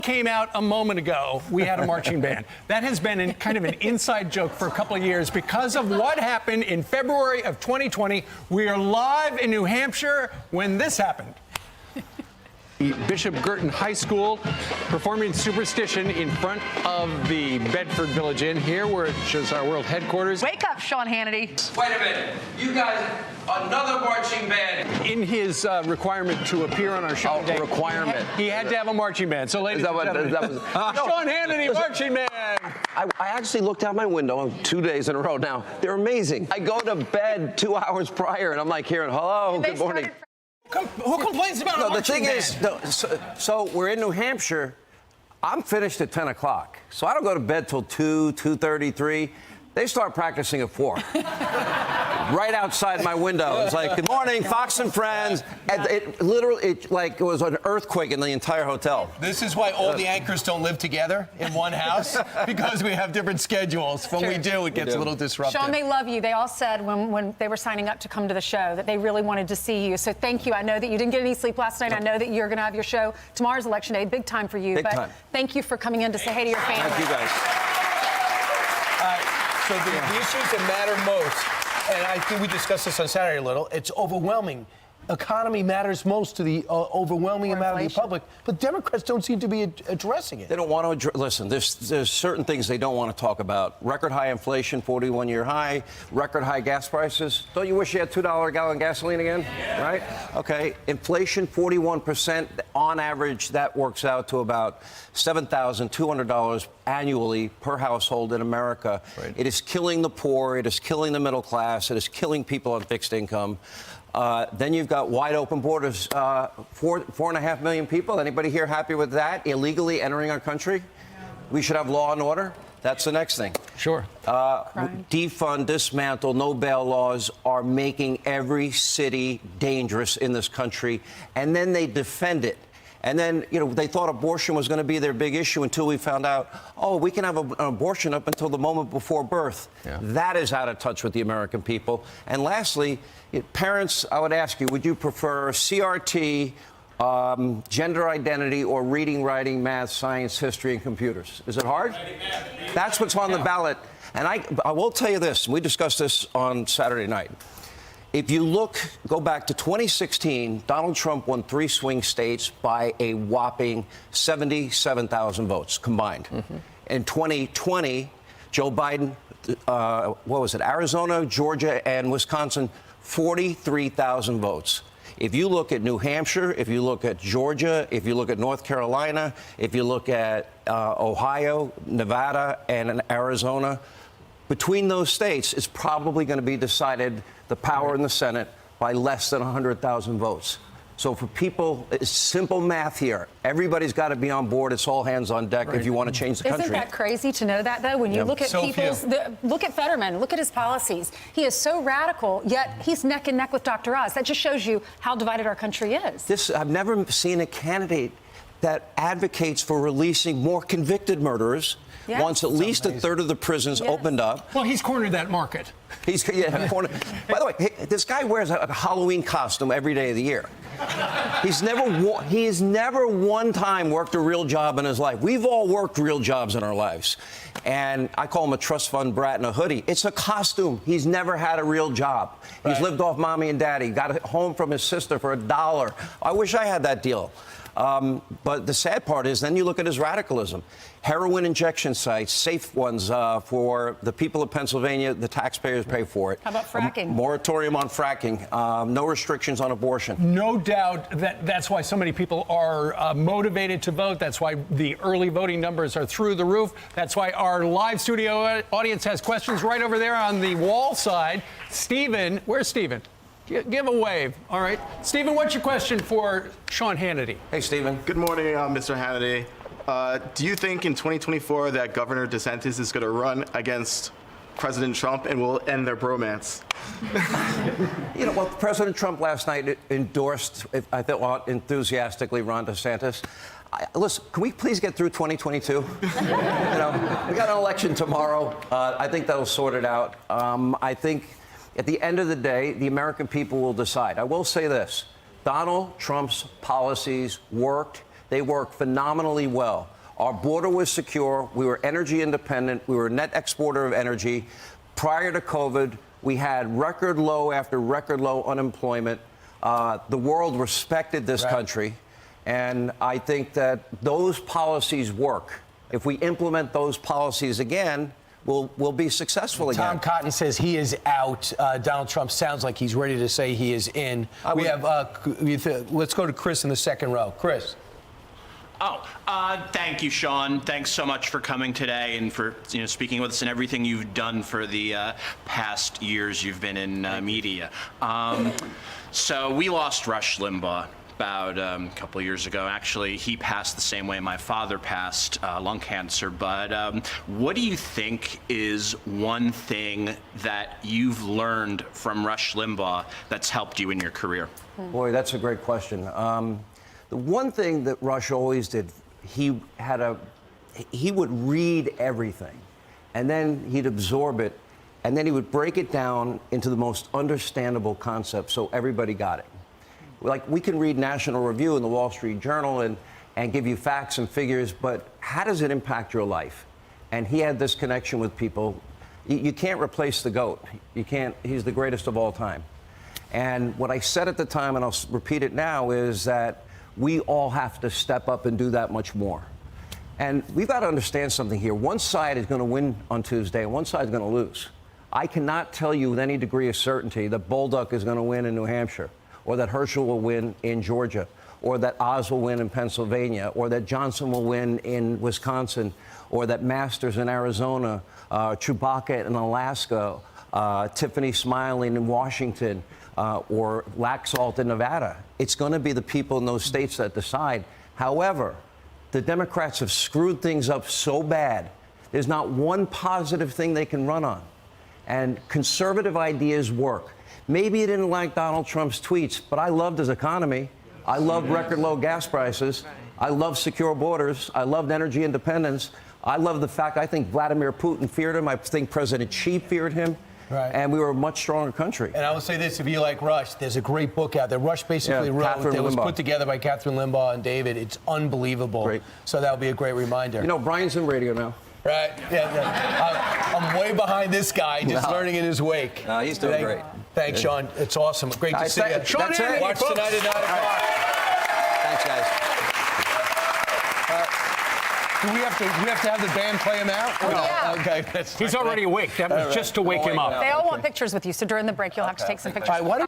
Came out a moment ago, we had a marching band. That has been kind of an inside joke for a couple of years because of what happened in February of 2020. We are live in New Hampshire when this happened. Bishop Girton High School performing Superstition in front of the Bedford Village Inn here, which is our world headquarters. Wake up, Sean Hannity. Wait a minute. You guys, another marching band. In his requirement to appear on our show today, he had to have a marching band. So, ladies and gentlemen, Sean Hannity, marching band. I actually looked out my window 2 days in a row now. They're amazing. I go to bed 2 hours prior, and I'm like hearing, hello, good morning. Who complains about a marching band? The thing is, so we're in New Hampshire. I'm finished at 10 o'clock, so I don't go to bed till 2:33. They start practicing at 4. Right outside my window. It's like, good morning, Fox and Friends. And it literally, it was an earthquake in the entire hotel. This is why all the anchors don't live together in one house, because we have different schedules. When we do, it gets a little disruptive. Sean, they love you. They all said when they were signing up to come to the show that they really wanted to see you. So thank you. I know that you didn't get any sleep last night. I know that you're going to have your show. Tomorrow's Election Day. Big time for you. Big time. Thank you for coming in to say hey to your family. Thank you, guys. So the issues that matter most, and I think we discussed this on Saturday a little, it's overwhelming. Economy matters most to the overwhelming amount of the public, but Democrats don't seem to be addressing it. They don't want to listen. There's certain things they don't want to talk about. Record high inflation, 41-year high. Record high gas prices. Don't you wish you had $2 a gallon gasoline again? Yeah. Right? Okay. Inflation, 41% on average. That works out to about $7,200 annually per household in America. Right. It is killing the poor. It is killing the middle class. It is killing people on fixed income. Then you've got wide open borders, 4.5 million people. Anybody here happy with that? Illegally entering our country? We should have law and order. That's the next thing. Sure. Defund, dismantle, no bail laws are making every city dangerous in this country. And then they defend it. And then, they thought abortion was going to be their big issue until we found out, we can have an abortion up until the moment before birth. Yeah. That is out of touch with the American people. And lastly, parents, I would ask you, would you prefer CRT, gender identity, or reading, writing, math, science, history, and computers? Is it hard? That's what's on the ballot. And I will tell you this, and we discussed this on Saturday night. If you go back to 2016, Donald Trump won 3 swing states by a whopping 77,000 votes combined. Mm-hmm. In 2020, Joe Biden, Arizona, Georgia, and Wisconsin, 43,000 votes. If you look at New Hampshire, if you look at Georgia, if you look at North Carolina, if you look at Ohio, Nevada, and Arizona, between those states, it's probably going to be decided the power in the Senate by less than 100,000 votes. So for people, it's simple math here. Everybody's got to be on board. It's all hands on deck if you want to change the country. Isn't that crazy to know that, though? When you look at look at Fetterman, look at his policies. He is so radical, yet he's neck and neck with Dr. Oz. That just shows you how divided our country is. I've never seen a candidate that advocates for releasing more convicted murderers. Yes. Once at least a third of the prisons opened up. Well, he's cornered that market. He's cornered. By the way, this guy wears a Halloween costume every day of the year. He has never one time worked a real job in his life. We've all worked real jobs in our lives. And I call him a trust fund brat in a hoodie. It's a costume. He's never had a real job. Right. He's lived off mommy and daddy, got a home from his sister for $1. I wish I had that deal. But the sad part is then you look at his radicalism. Heroin injection sites, safe ones for the people of Pennsylvania, the taxpayers pay for it. How about fracking? Moratorium on fracking, no restrictions on abortion. No doubt that's why so many people are motivated to vote. That's why the early voting numbers are through the roof. That's why our live studio audience has questions right over there on the wall side. Stephen, where's Stephen? Give a wave. All right. Stephen, what's your question for Sean Hannity? Hey, Stephen. Good morning, Mr. Hannity. Do you think in 2024 that Governor DeSantis is going to run against President Trump and will end their bromance? President Trump last night endorsed, I thought, enthusiastically Ron DeSantis. Listen, can we please get through 2022? We got an election tomorrow. I think that'll sort it out. I think at the end of the day, the American people will decide. I will say this. Donald Trump's policies worked. They work phenomenally well. Our border was secure. We were energy independent. We were a net exporter of energy. Prior to COVID, we had record low after record low unemployment. The world respected this country. And I think that those policies work. If we implement those policies again, we'll be successful again. Tom Cotton says he is out. Donald Trump sounds like he's ready to say he is in. Let's go to Chris in the second row. Chris. Thank you, Sean. Thanks so much for coming today and for speaking with us and everything you've done for the past years you've been in media. So we lost Rush Limbaugh about a couple of years ago. Actually, he passed the same way my father passed, lung cancer. But what do you think is one thing that you've learned from Rush Limbaugh that's helped you in your career? Boy, that's a great question. The one thing that Rush always did, he would read everything, and then he'd absorb it, and then he would break it down into the most understandable concepts so everybody got it. Like, we can read National Review and the Wall Street Journal and give you facts and figures, but how does it impact your life? And he had this connection with people. You can't replace the GOAT. You can't. He's the greatest of all time. And what I said at the time, and I'll repeat it now, is that we all have to step up and do that much more. And we've got to understand something here. One side is going to win on Tuesday, and one side is going to lose. I cannot tell you with any degree of certainty that Bolduc is going to win in New Hampshire, or that Herschel will win in Georgia, or that Oz will win in Pennsylvania, or that Johnson will win in Wisconsin, or that Masters in Arizona, Chewbacca in Alaska, Tiffany Smiling in Washington, or Laxalt in Nevada. It's going to be the people in those states that decide. However, the Democrats have screwed things up so bad, there's not one positive thing they can run on. And conservative ideas work. Maybe you didn't like Donald Trump's tweets, but I loved his economy. I loved record low gas prices. I loved secure borders. I loved energy independence. I love the fact I think Vladimir Putin feared him. I think President Xi feared him. Right. And we were a much stronger country. And I will say this, if you like Rush, there's a great book out there. Rush basically wrote, that was put together by Catherine Limbaugh and David. It's unbelievable. Great. So that'll be a great reminder. You know, Brian's in radio now. Right? Yeah. I'm way behind this guy, just learning in his wake. He's doing great. Thanks, Sean. It's awesome. Great to see you. Sean, Watch tonight at 9 o'clock. Thanks, guys. Do we have to have the band play him out? Oh, yeah. Okay. He's already awake. That was just to wake him up. They all want pictures with you, so during the break, you'll have to take some pictures. All right,